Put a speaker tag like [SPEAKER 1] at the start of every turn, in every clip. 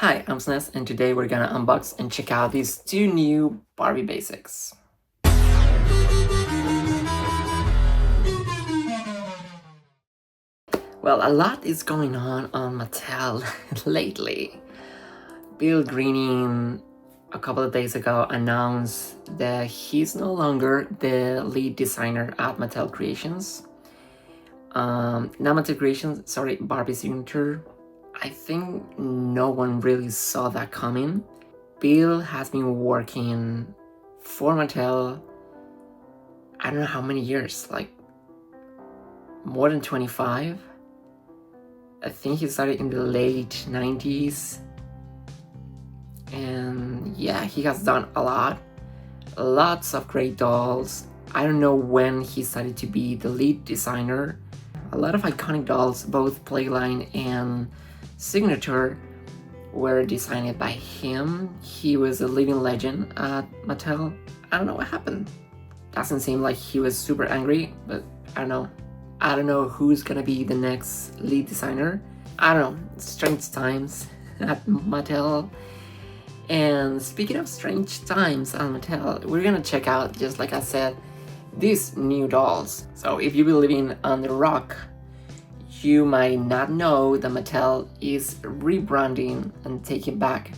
[SPEAKER 1] Hi, I'm Snes, and today we're gonna unbox and check out these two new Barbie Basics. Well, a lot is going on Mattel lately. Bill Greening a couple of days ago announced that he's no longer the lead designer at Mattel Creations. Not Mattel Creations, sorry, Barbie Signature. I think no one really saw that coming. Bill has been working for Mattel, I don't know how many years, like more than 25. I think he started in the late 90s. And yeah, he has done a lot. Lots of great dolls. I don't know when he started to be the lead designer. A lot of iconic dolls, both Playline and Signature, were designed by him. He was a living legend at Mattel. I don't know what happened. Doesn't seem like he was super angry, but I don't know. I don't know who's gonna be the next lead designer. I don't know. Strange times at Mattel. And speaking of strange times at Mattel, we're gonna check out, just like I said, these new dolls. So if you've been living on the rock, you might not know that Mattel is rebranding and taking back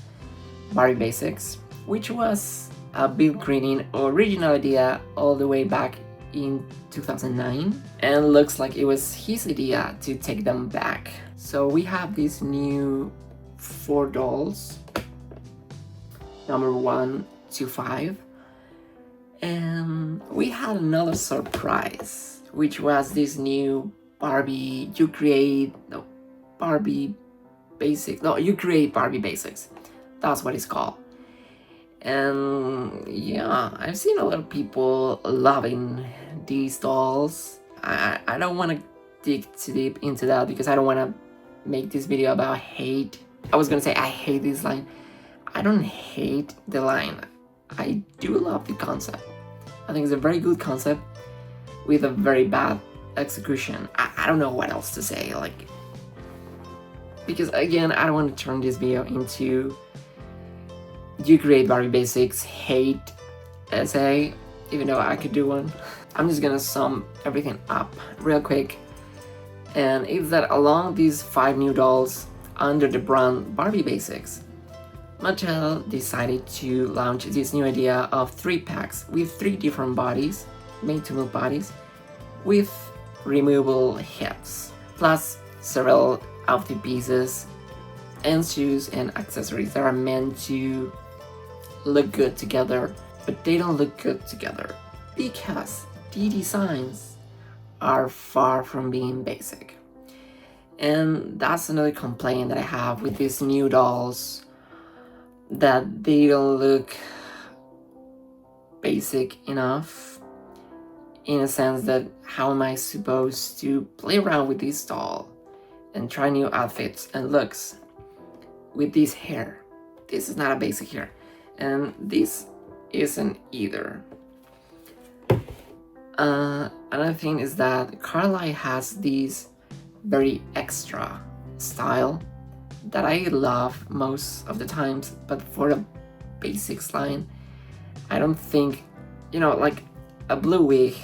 [SPEAKER 1] Barbie Basics, which was a Bill Greening original idea all the way back in 2009, and looks like it was his idea to take them back. So we have these new 4 dolls, number 1 to 5, and we had another surprise, which was this new Barbie You Create Barbie Basics. That's what it's called. And yeah, I've seen a lot of people loving these dolls. I don't want to dig too deep into that because I don't want to make this video about hate. I was gonna say I hate this line. I don't hate the line. I do love the concept. I think it's a very good concept with a very bad execution. I don't know what else to say, like, because again, I don't want to turn this video into You Create Barbie Basics hate essay, even though I could do one. I'm just gonna sum everything up real quick, and it's that along these 5 new dolls under the brand Barbie Basics, Mattel decided to launch this new idea of 3 packs with 3 different bodies, made-to-move bodies, with removable hips, plus several outfit pieces and shoes and accessories that are meant to look good together, but they don't look good together because the designs are far from being basic. And that's another complaint that I have with these new dolls, that they don't look basic enough, in a sense that how am I supposed to play around with this doll and try new outfits and looks with this hair? This is not a basic hair, and this isn't either. Another thing is that Carly has this very extra style that I love most of the times, but for the basics line, I don't think, like a blue wig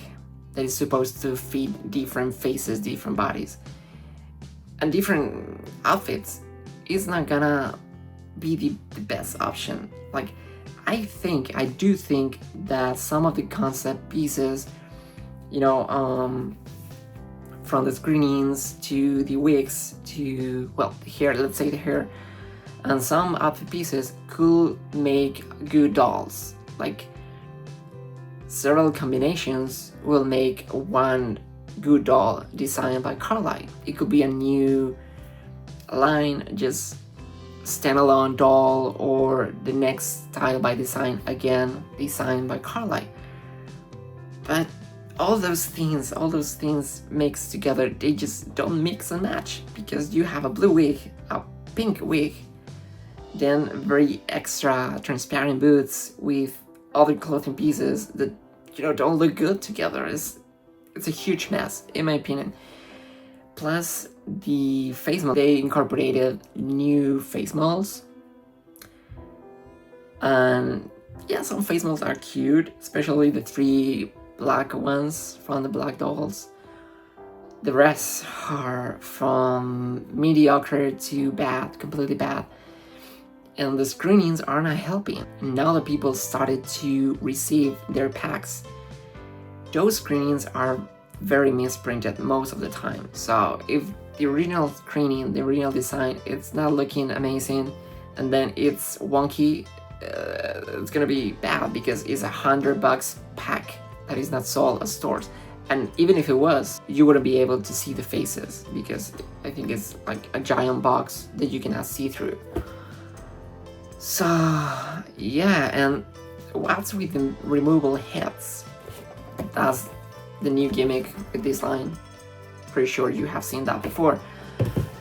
[SPEAKER 1] that is supposed to fit different faces, different bodies, and different outfits is not gonna be the best option. Like, I do think that some of the concept pieces, from the screenings to the wigs to, well, the hair, let's say the hair, and some outfit pieces could make good dolls. Like, several combinations will make one good doll designed by Carly. It could be a new line, just standalone doll, or the next style by design, again designed by Carly. But all those things mixed together, they just don't mix and match, because you have a blue wig, a pink wig, then very extra transparent boots with other clothing pieces that don't look good together. It's a huge mess, in my opinion. Plus the face mold, they incorporated new face molds And yeah, some face molds are cute, especially the 3 black ones from the black dolls. The rest are from mediocre to bad, completely bad. And the screenings are not helping. Now that people started to receive their packs, those screenings are very misprinted most of the time. So if the original screening, the original design, it's not looking amazing, and then it's wonky, it's gonna be bad because it's $100 pack that is not sold at stores. And even if it was, you wouldn't be able to see the faces because I think it's like a giant box that you cannot see through. So yeah, and what's with the removable heads? That's the new gimmick with this line. Pretty sure you have seen that before.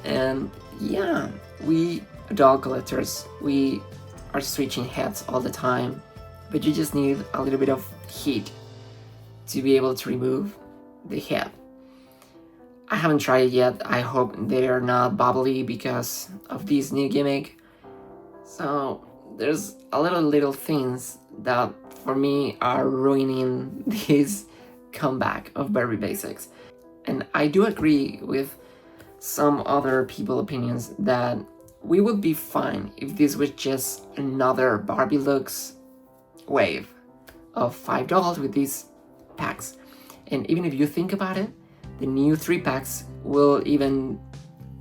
[SPEAKER 1] And yeah, we doll collectors, we are switching heads all the time, but you just need a little bit of heat to be able to remove the head. I haven't tried it yet. I hope they are not bubbly because of this new gimmick. So there's a little things that for me are ruining this comeback of Barbie Basics. And I do agree with some other people's opinions that we would be fine if this was just another Barbie Looks wave of $5 with these packs. And even if you think about it, the new 3 packs will even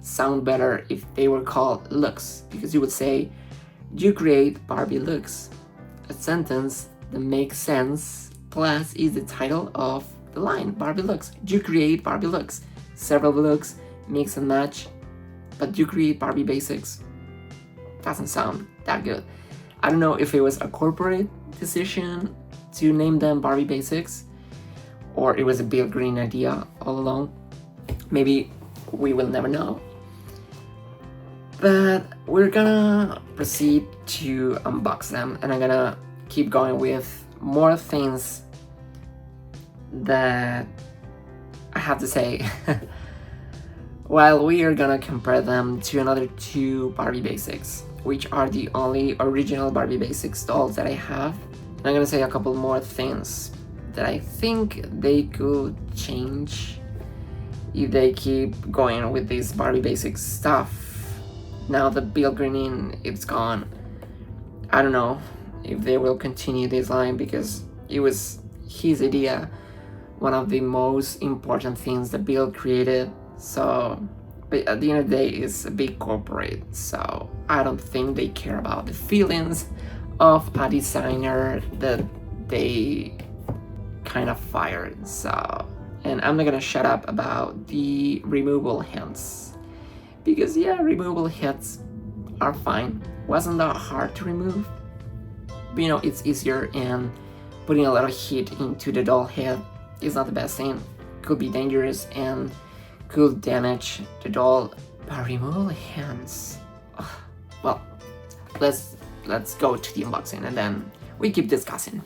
[SPEAKER 1] sound better if they were called Looks, because you would say, you create Barbie Looks, a sentence that makes sense, plus is the title of the line, Barbie Looks. You create Barbie Looks, several looks, mix and match, but you create Barbie Basics. Doesn't sound that good. I don't know if it was a corporate decision to name them Barbie Basics, or it was a Bill Green idea all along. Maybe we will never know. But we're gonna proceed to unbox them, and I'm gonna keep going with more things that I have to say while we are gonna compare them to another 2 Barbie Basics, which are the only original Barbie Basics dolls that I have. And I'm gonna say a couple more things that I think they could change if they keep going with this Barbie Basics stuff. Now the Bill Greening, it's gone. I don't know if they will continue this line because it was his idea, one of the most important things that Bill created. So, but at the end of the day, it's a big corporate, so I don't think they care about the feelings of a designer that they kind of fired. So, and I'm not gonna shut up about the removable hands, because yeah, removable heads are fine. Wasn't that hard to remove? But you know, it's easier, and putting a lot of heat into the doll head is not the best thing. Could be dangerous and could damage the doll. But removable hands, well, let's go to the unboxing and then we keep discussing.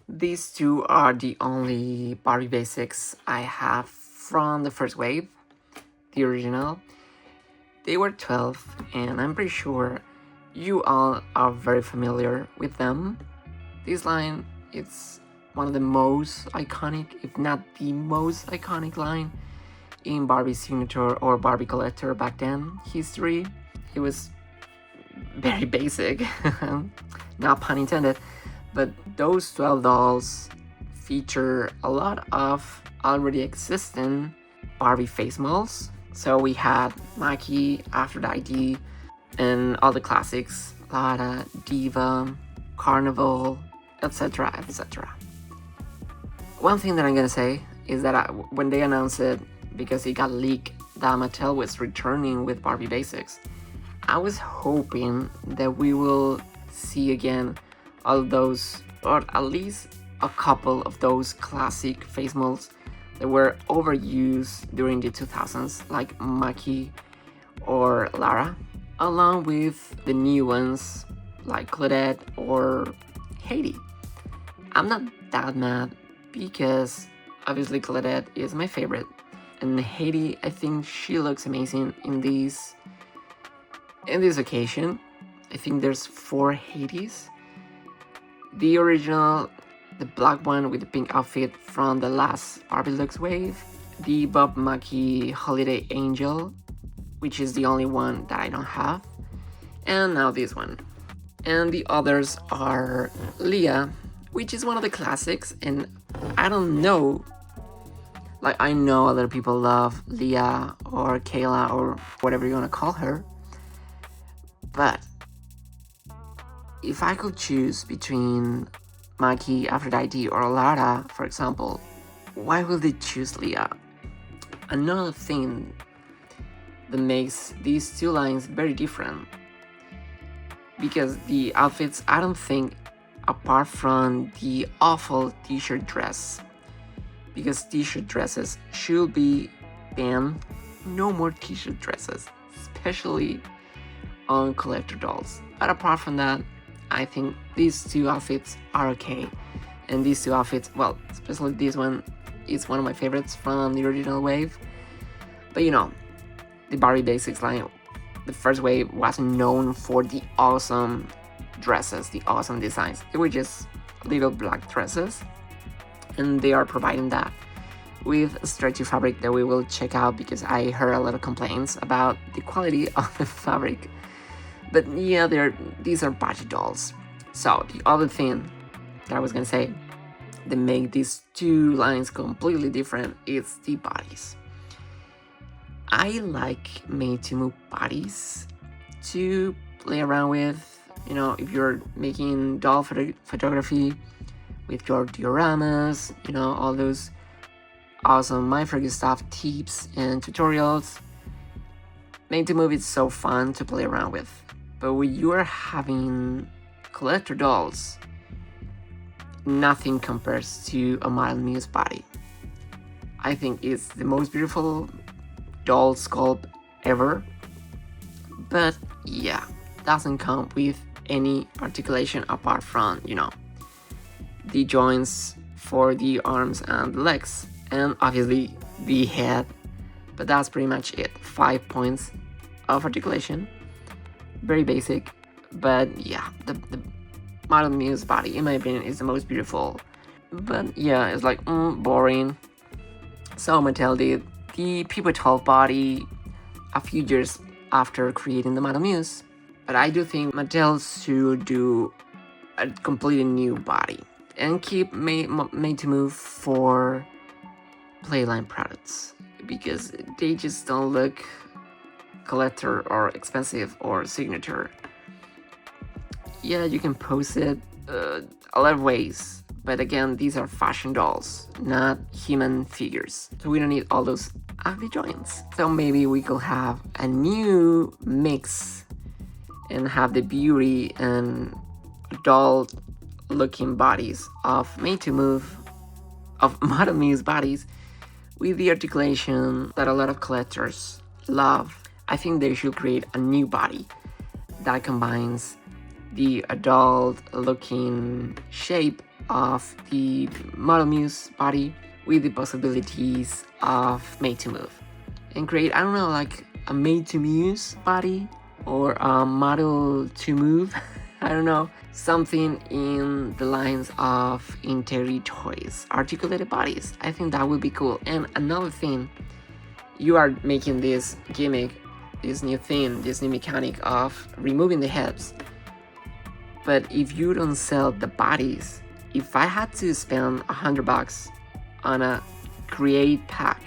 [SPEAKER 1] These 2 are the only Barbie Basics I have from the first wave, the original. They were 12, and I'm pretty sure you all are very familiar with them. This line, it's one of the most iconic, if not the most iconic line in Barbie signature or Barbie collector back then history. It was very basic, not pun intended, but those 12 dolls feature a lot of already existing Barbie face molds. So we had Maki, Aphrodite, and all the classics, Lara, Diva, Carnival, etc, etc. One thing that I'm gonna say is that when they announced it, because it got leaked that Mattel was returning with Barbie Basics, I was hoping that we will see again all those, or at least a couple of those classic face molds that were overused during the 2000s, like Maki or Lara, along with the new ones like Claudette or Haiti. I'm not that mad because obviously Claudette is my favorite, and Haiti, I think she looks amazing in this occasion. I think there's 4 Hades, The original, the black one with the pink outfit from the last Barbie Lux wave, the Bob Mackie Holiday Angel, which is the only one that I don't have, and now this one. And the others are Leah, which is one of the classics, and I don't know, like I know other people love Leah or Kayla or whatever you want to call her, but if I could choose between Maki, Aphrodite, or Lara, for example, why would they choose Leah? Another thing that makes these two lines very different, because the outfits, I don't think, apart from the awful t-shirt dress, because t-shirt dresses should be banned, no more t-shirt dresses, especially on collector dolls. But apart from that, I think these two outfits are okay. And these two outfits, well, especially this one, is one of my favorites from the original wave. But you know, the Barbie Basics line, the first wave wasn't known for the awesome dresses, the awesome designs. They were just little black dresses, and they are providing that with stretchy fabric that we will check out, because I heard a lot of complaints about the quality of the fabric. But yeah, these are budget dolls. So the other thing that I was gonna say that make these two lines completely different is the bodies. I like made-to-move bodies to play around with. You know, if you're making doll photography with your dioramas, you know, all those awesome My Fergie stuff, tips and tutorials. Made-to-move is so fun to play around with. But when you are having collector dolls, nothing compares to a Mattel Muse body. I think it's the most beautiful doll sculpt ever. But yeah, doesn't come with any articulation apart from, you know, the joints for the arms and the legs, and obviously the head. But that's pretty much it. 5 points of articulation. Very basic, but yeah, the Mattel Muse body, in my opinion, is the most beautiful. But yeah, it's like boring. So Mattel did the People 12 body a few years after creating the Mattel Muse. But I do think Mattel should do a completely new body and keep made-to-move for Playline products, because they just don't look collector or expensive or signature. Yeah, you can pose it a lot of ways, but again, these are fashion dolls, not human figures, so we don't need all those ugly joints. So maybe we could have a new mix and have the beauty and doll looking bodies of made-to-move, of Mattel Muse bodies, with the articulation that a lot of collectors love. I think they should create a new body that combines the adult-looking shape of the Mattel Muse body with the possibilities of made-to-move, and create, I don't know, like a made-to-muse body or a model-to-move. I don't know, something in the lines of Interi Toys, articulated bodies. I think that would be cool. And another thing, you are making this gimmick, this new thing, this new mechanic of removing the heads. But if you don't sell the bodies, if I had to spend $100 on a create pack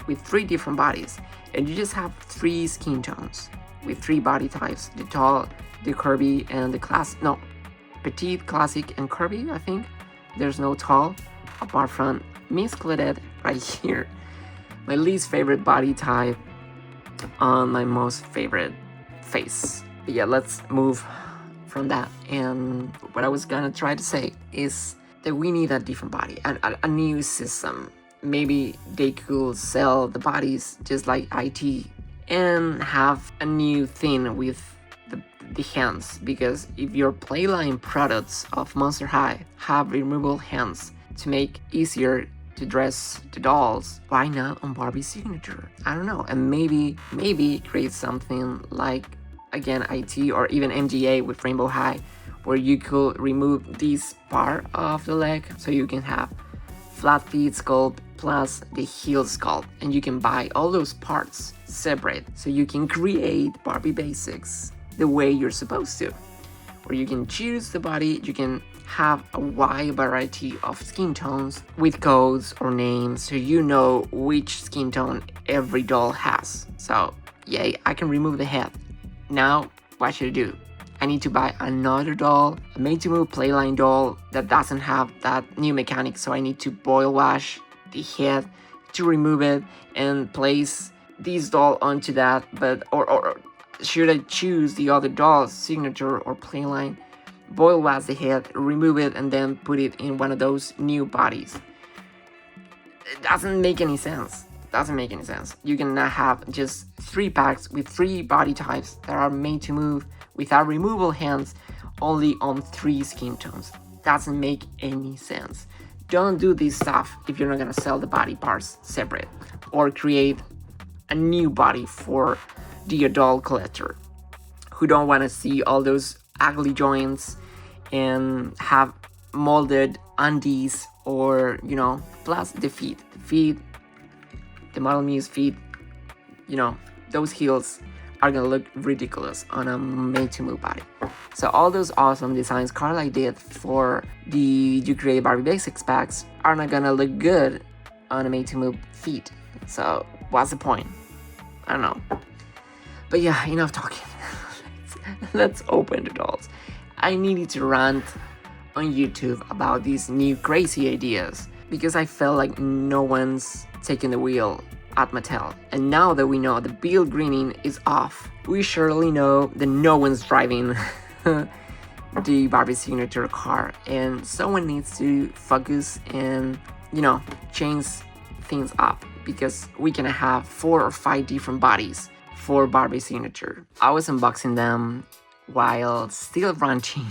[SPEAKER 1] with 3 different bodies, and you just have 3 skin tones with 3 body types, the tall, the curvy, and the petite, classic, and curvy, I think. There's no tall, apart from Miss Claudette right here. My least favorite body type on my most favorite face. But yeah, let's move from that. And what I was gonna try to say is that we need a different body, a new system. Maybe they could sell the bodies just like IT and have a new thing with the hands, because if your Playline products of Monster High have removable hands to make easier to dress the dolls, why not on Barbie Signature? I don't know. And maybe create something like, again, IT or even MGA with Rainbow High, where you could remove this part of the leg, so you can have flat feet sculpt plus the heel sculpt, and you can buy all those parts separate, so you can create Barbie Basics the way you're supposed to, where you can choose the body, you can have a wide variety of skin tones with codes or names, so you know which skin tone every doll has. So yay, I can remove the head. Now what should I do? I need to buy another doll, a made-to-move playline doll that doesn't have that new mechanic, so I need to boil wash the head to remove it and place this doll onto that. But or should I choose the other doll's signature or playline, boil wash the head, remove it, and then put it in one of those new bodies? It doesn't make any sense. You cannot have just 3 packs with 3 body types that are made to move without removable hands, only on 3 skin tones. Doesn't make any sense. Don't do this stuff if you're not gonna sell the body parts separate, or create a new body for the adult collector who don't want to see all those ugly joints and have molded undies, or plus the feet, the Model Muse feet, those heels are gonna look ridiculous on a made-to-move body. So all those awesome designs Carla did for the You Create Barbie Basics packs are not gonna look good on a made-to-move feet. So what's the point? I don't know. But yeah, enough talking. Let's open the dolls. I needed to rant on YouTube about these new crazy ideas, because I felt like no one's taking the wheel at Mattel. And now that we know the build greening is off, we surely know that no one's driving the Barbie signature car, and someone needs to focus and change things up, because we can have 4 or 5 different bodies for Barbie signature. I was unboxing them while still ranting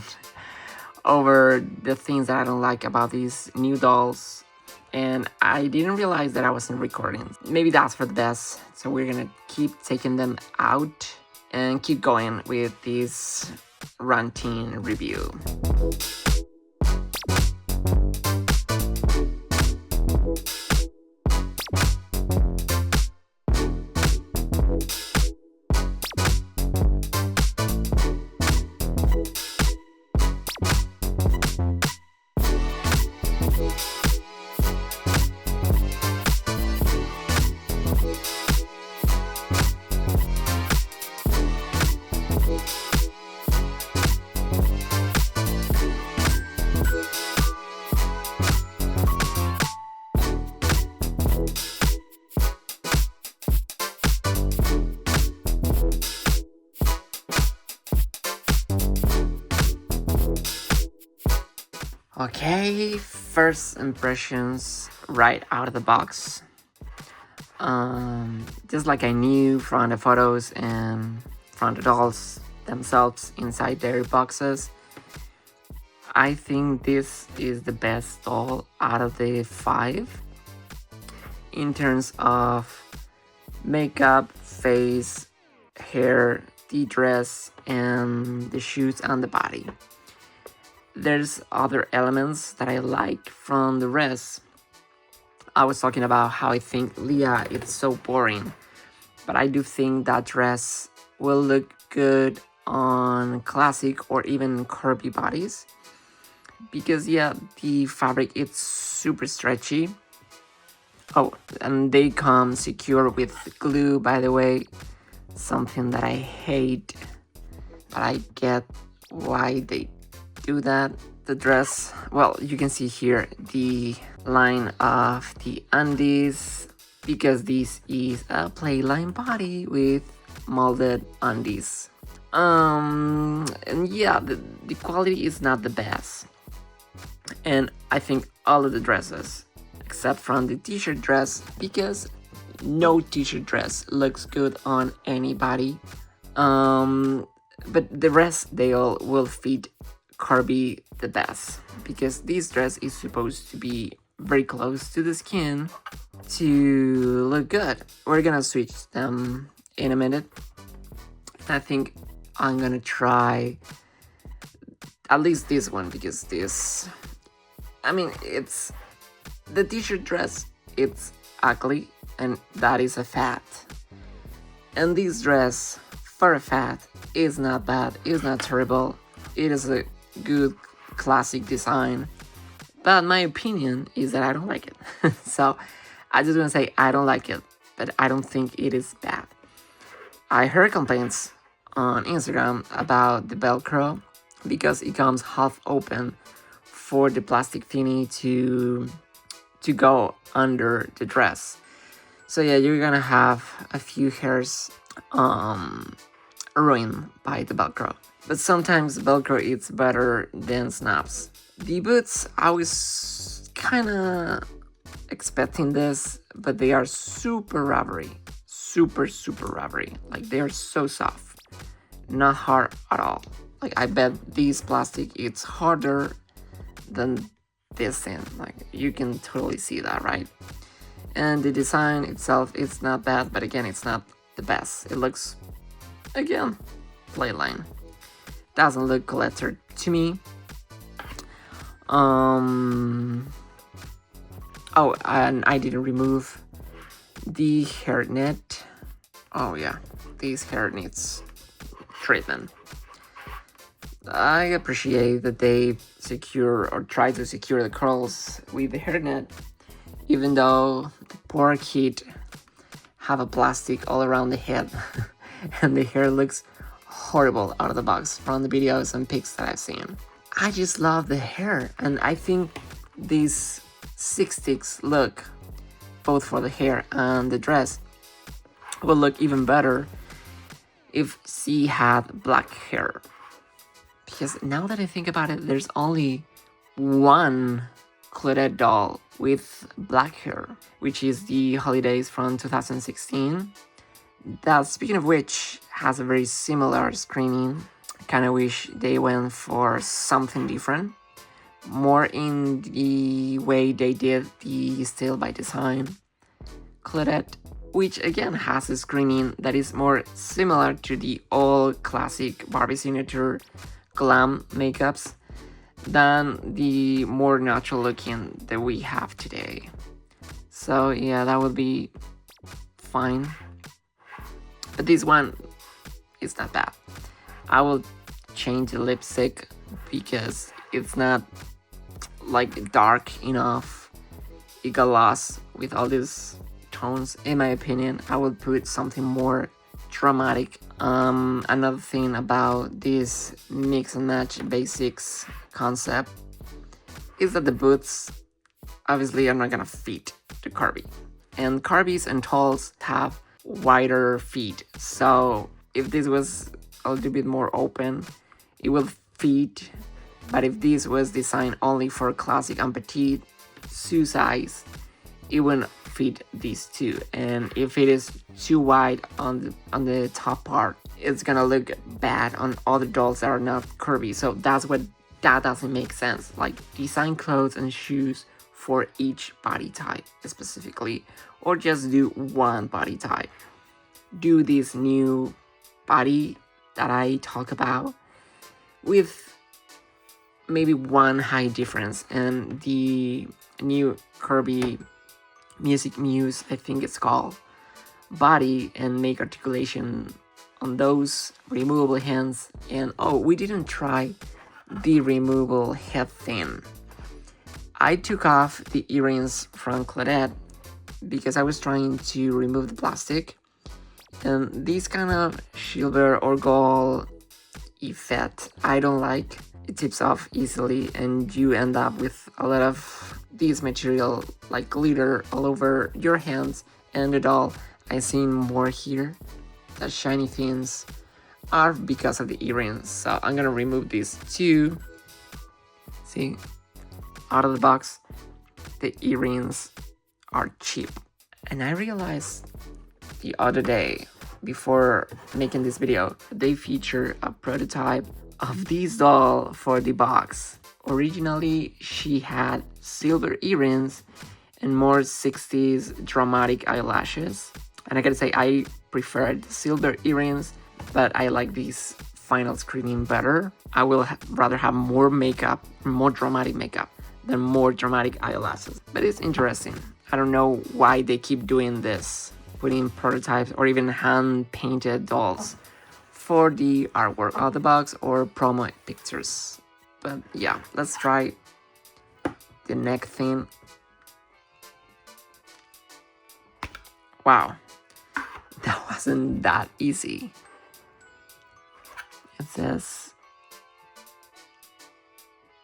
[SPEAKER 1] over the things that I don't like about these new dolls, and I didn't realize that I wasn't recording. Maybe that's for the best, so we're gonna keep taking them out and keep going with this ranting review. Okay, first impressions right out of the box. Just like I knew from the photos and from the dolls themselves inside their boxes, I think this is the best doll out of the 5 in terms of makeup, face, hair, the dress, and the shoes and the body. There's other elements that I like from the rest. I was talking about how I think Leah is so boring, but I do think that dress will look good on classic or even curvy bodies, because the fabric is super stretchy. Oh, and they come secure with glue, by the way, something that I hate, but I get why they do that. The dress, well, you can see here the line of the undies, because this is a playline body with molded undies. And the quality is not the best, and I think all of the dresses except from the t-shirt dress, because no t-shirt dress looks good on anybody, but the rest, they all will fit curvy the best, because this dress is supposed to be very close to the skin to look good. We're gonna switch them in a minute. I think I'm gonna try At least this one, because this, I mean, it's the t-shirt dress, it's ugly, and that is a fact. And this dress, for a fact, is not bad, is not terrible. It is a good classic design. But my opinion is that I don't like it. So I just want to say I don't like it, but I don't think it is bad. I heard complaints on Instagram about the Velcro because it comes half open for the plastic thingy to go under the dress. So yeah, you're gonna have a few hairs ruined by the Velcro. But sometimes Velcro is better than snaps. The boots, I was kinda expecting this, but they are super rubbery. Super rubbery. Like, they are so soft. Not hard at all. Like, I bet this plastic it's harder than this thing. Like, you can totally see that, right? And the design itself is not bad, but again, it's not the best. It looks, again, play line. Doesn't look glittered to me. Oh, and I didn't remove the hairnet. Oh yeah, these hair needs treatment. I appreciate that they secure or try to secure the curls with the hairnet, even though the poor kid have a plastic all around the head and the hair looks horrible out of the box from the videos and pics that I've seen. I just love the hair, and I think these 6 look, both for the hair and the dress, will look even better if she had black hair. Because now that I think about it, there's only one Claudette doll with black hair, which is the Holidays from 2016. That, speaking of which, has a very similar screening. I kind of wish they went for something different, more in the way they did the Still by Design Claudette, which again has a screening that is more similar to the old classic Barbie signature glam makeups than the more natural looking that we have today. So yeah, that would be fine. But this one is not bad. I will change the lipstick because it's not like dark enough. It got lost with all these tones. In my opinion, I would put something more dramatic. Another thing about this mix and match basics concept is that the boots obviously are not gonna fit the Barbie, and Barbies and talls have wider feet. So if this was a little bit more open, it will fit. But if this was designed only for classic and petite shoe size, it wouldn't fit these two. And if it is too wide on the top part, it's gonna look bad on other dolls that are not curvy. So that doesn't make sense. Like, design clothes and shoes for each body type specifically, or just do one body type. Do this new body that I talk about with maybe one height difference, and the new curvy Music Muse, I think it's called, body, and make articulation on those removable hands. And oh, we didn't try the removable head thing. I took off the earrings from Claudette because I was trying to remove the plastic, and this kind of silver or gold effect I don't like. It tips off easily and you end up with a lot of this material like glitter all over your hands and the doll. I've seen more here. The shiny things are because of the earrings, so I'm gonna remove these two. See, out of the box, the earrings are cheap. And I realized the other day, before making this video, they feature a prototype of this doll for the box. Originally, she had silver earrings and more 60s dramatic eyelashes. And I gotta say, I preferred silver earrings, but I like these final screening better. I will rather have more makeup, more dramatic makeup, than more dramatic eyelashes. But it's interesting. I don't know why they keep doing this, putting prototypes or even hand-painted dolls for the artwork of the box or promo pictures. But yeah, let's try the neck thing. Wow, that wasn't that easy. It says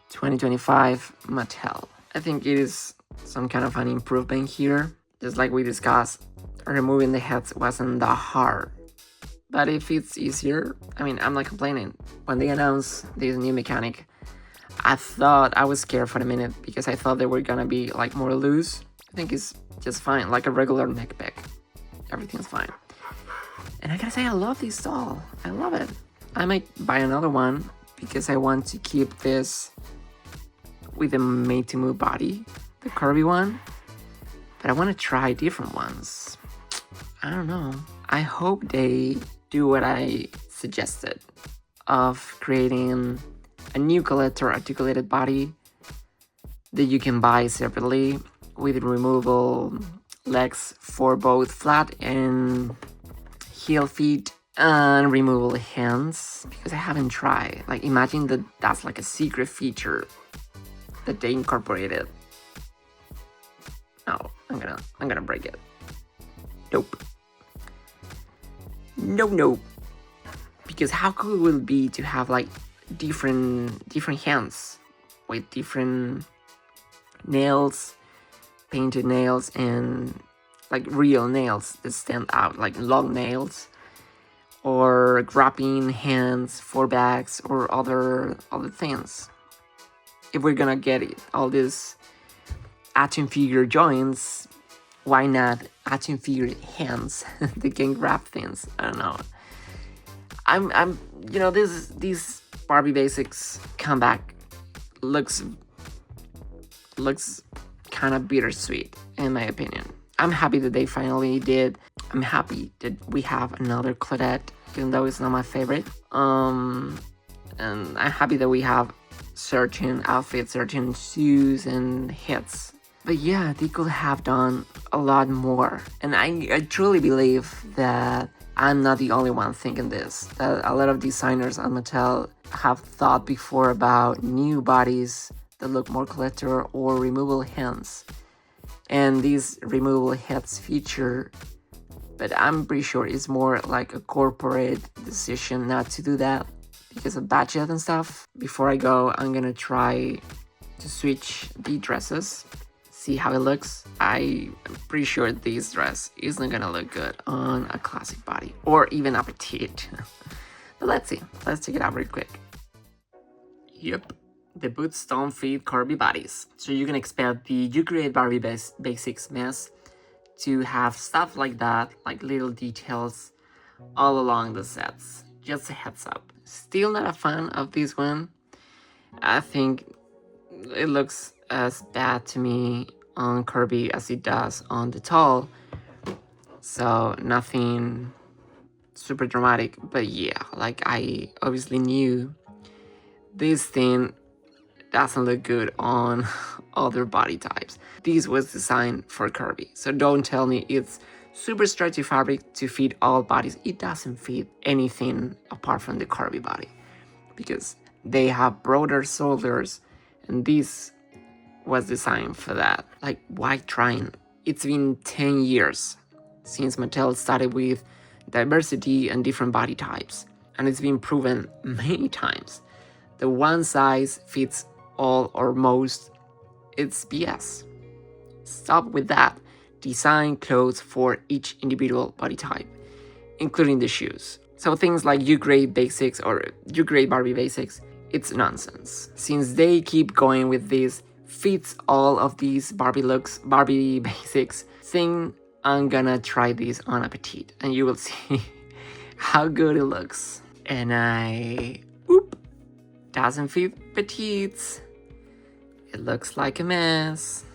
[SPEAKER 1] 2025 Mattel. I think it is some kind of an improvement here. Just like we discussed, removing the heads wasn't that hard. But if it's easier, I mean, I'm not complaining. When they announced this new mechanic, I was scared for a minute because I thought they were gonna be like more loose. I think it's just fine, like a regular neck pick. Everything's fine. And I gotta say, I love this doll. I love it. I might buy another one because I want to keep this with the made to move body, the curvy one. But I want to try different ones. I don't know. I hope they do what I suggested of creating a new collector articulated body that you can buy separately with removable legs for both flat and heel feet and removable hands, because I haven't tried. Like, imagine that that's like a secret feature that they incorporated. No, I'm gonna break it. Nope. No. Because how cool will it be to have like different hands with different nails, painted nails, and like real nails that stand out, like long nails, or grabbing hands for bags or other things. If we're gonna get it, all these action figure joints, why not action figure hands that can grab things? I don't know. I'm you know, this Barbie Basics comeback looks kind of bittersweet in my opinion. I'm happy that they finally did. I'm happy that we have another Claudette, even though it's not my favorite. And I'm happy that we have certain outfits, certain shoes and hits. But yeah, they could have done a lot more. And I truly believe that I'm not the only one thinking this. That a lot of designers at Mattel have thought before about new bodies that look more collector or removable hands. And these removable heads feature, but I'm pretty sure it's more like a corporate decision not to do that because of budget and stuff. Before I go, I'm gonna try to switch the dresses, see how it looks. I'm pretty sure this dress isn't gonna look good on a classic body or even a petite. But let's see. Let's check it out real quick. Yep. The boots don't fit curvy bodies, so you can expect the You Create Barbie Basics mess to have stuff like that, like little details all along the sets. Just a heads up. Still not a fan of this one. I think it looks as bad to me on curvy as it does on the tall, so nothing super dramatic. But yeah, like I obviously knew this thing doesn't look good on other body types. This was designed for curvy, so don't tell me it's super stretchy fabric to fit all bodies. It doesn't fit anything apart from the curvy body because they have broader shoulders, and this was designed for that. Like, why trying? It's been 10 years since Mattel started with diversity and different body types, and it's been proven many times that one size fits all or most. It's BS. Stop with that. Design clothes for each individual body type, including the shoes. So things like You Create Basics or You Create Barbie Basics, it's nonsense. Since they keep going with this fits all of these Barbie Basics thing, I'm gonna try this on a petite and you will see how good it looks. And doesn't fit petites. It looks like a mess.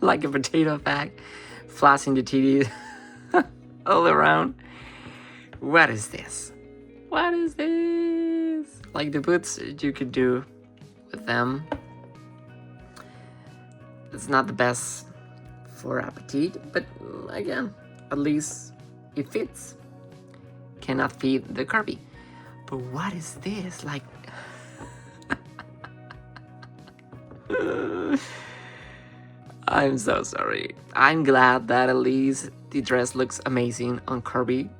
[SPEAKER 1] Like a potato bag, flashing the titties all around. What is this? What is this? like the boots you could do with them. It's not the best for appetite, but again, at least it fits. Cannot feed the Kirby. But what is this? Like, I'm so sorry. I'm glad that at least the dress looks amazing on Kirby.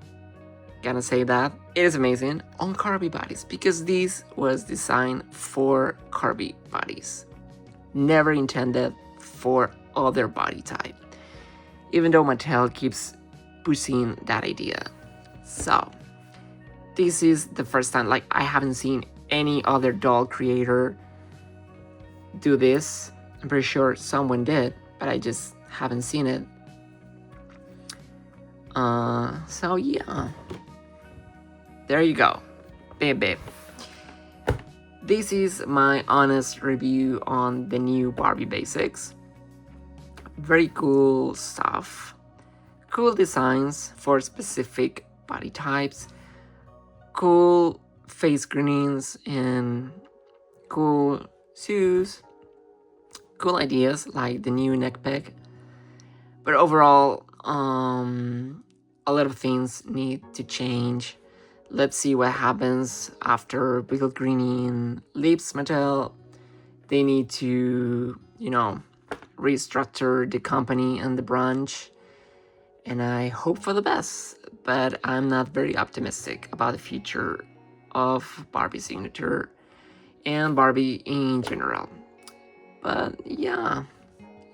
[SPEAKER 1] Gonna say that. It is amazing on Kirby bodies because this was designed for Kirby bodies. Never intended for other body type. Even though Mattel keeps pushing that idea. So, this is the first time, like, I haven't seen any other doll creator do this. I'm pretty sure someone did, but I just haven't seen it. So yeah. There you go. Babe. This is my honest review on the new Barbie Basics. Very cool stuff. Cool designs for specific body types. Cool face greens and cool shoes. Cool ideas like the new neck peg. But overall, a lot of things need to change. Let's see what happens after Pickle Greening leaves Mattel. They need to, restructure the company and the branch. And I hope for the best, but I'm not very optimistic about the future of Barbie Signature and Barbie in general. But yeah,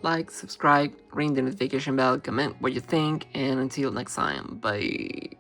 [SPEAKER 1] like, subscribe, ring the notification bell, comment what you think, and until next time, bye.